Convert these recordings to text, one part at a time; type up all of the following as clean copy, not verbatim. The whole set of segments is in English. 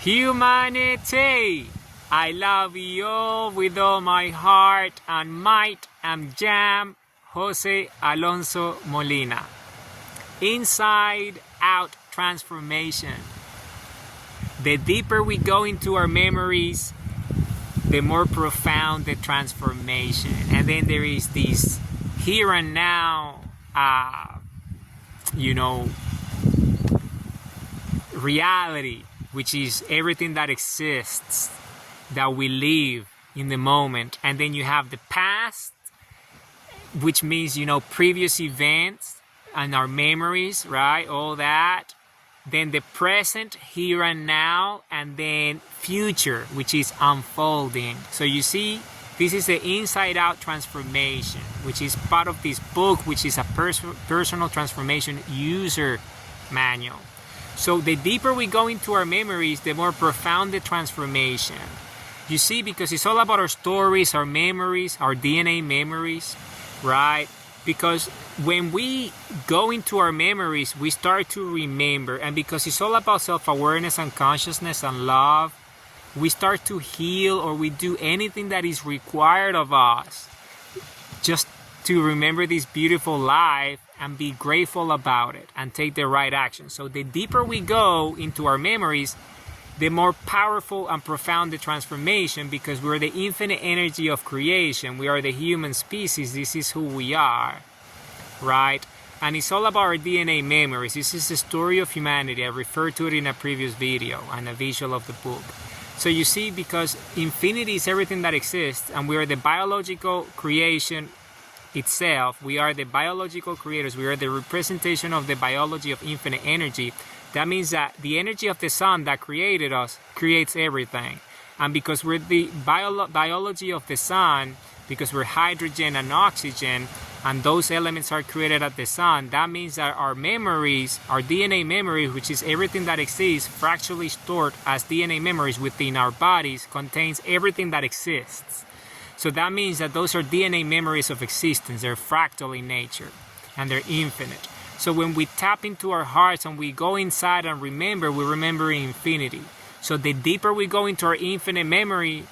Humanity, I love you all with all my heart and might. I'm Jam Jose Alonso Molina. Inside Out Transformation. The deeper we go into our memories, the more profound the transformation. And then there is this here and now, reality, which is everything that exists, that we live in the moment. And then you have the past, which means, previous events and our memories, right? All that. Then the present, here and now, and then future, which is unfolding. So you see, this is the Inside Out Transformation, which is part of this book, which is a personal transformation user manual. So the deeper we go into our memories, the more profound the transformation. You see, because it's all about our stories, our memories, our DNA memories, right? Because when we go into our memories, we start to remember. And because it's all about self-awareness and consciousness and love, we start to heal, or we do anything that is required of us just to remember this beautiful life and be grateful about it and take the right action. So the deeper we go into our memories, the more powerful and profound the transformation, because we're the infinite energy of creation. We are the human species. This is who we are, right? And it's all about our DNA memories. This is the story of humanity. I referred to it in a previous video and a visual of the book. So you see, because infinity is everything that exists, and we are the biological creation itself. We are the biological creators. We are the representation of the biology of infinite energy. That means that the energy of the sun that created us creates everything. And because we're the biology of the sun, because we're hydrogen and oxygen, and those elements are created at the sun, that means that our memories, our DNA memories, which is everything that exists, fractally stored as DNA memories within our bodies, contains everything that exists. So that means that those are DNA memories of existence. They're fractal in nature, and they're infinite. So when we tap into our hearts and we go inside and remember, we remember infinity. So the deeper we go into our infinite memory,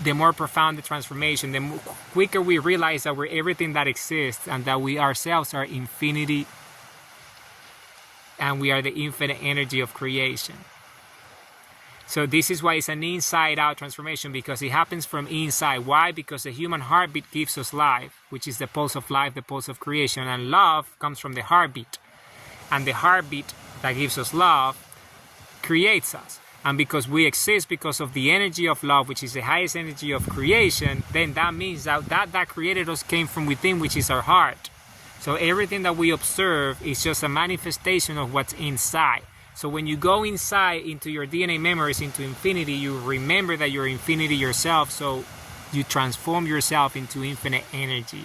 the more profound the transformation, the quicker we realize that we're everything that exists, and that we ourselves are infinity, and we are the infinite energy of creation. So this is why it's an inside-out transformation, because it happens from inside. Why? Because the human heartbeat gives us life, which is the pulse of life, the pulse of creation. And love comes from the heartbeat. And the heartbeat that gives us love creates us. And because we exist because of the energy of love, which is the highest energy of creation, then that means that created us came from within, which is our heart. So everything that we observe is just a manifestation of what's inside. So when you go inside into your DNA memories, into infinity, you remember that you're infinity yourself. So you transform yourself into infinite energy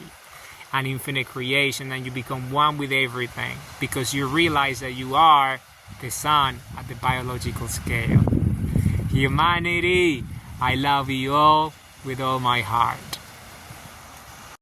and infinite creation, and you become one with everything, because you realize that you are the sun at the biological scale. Humanity, I love you all with all my heart.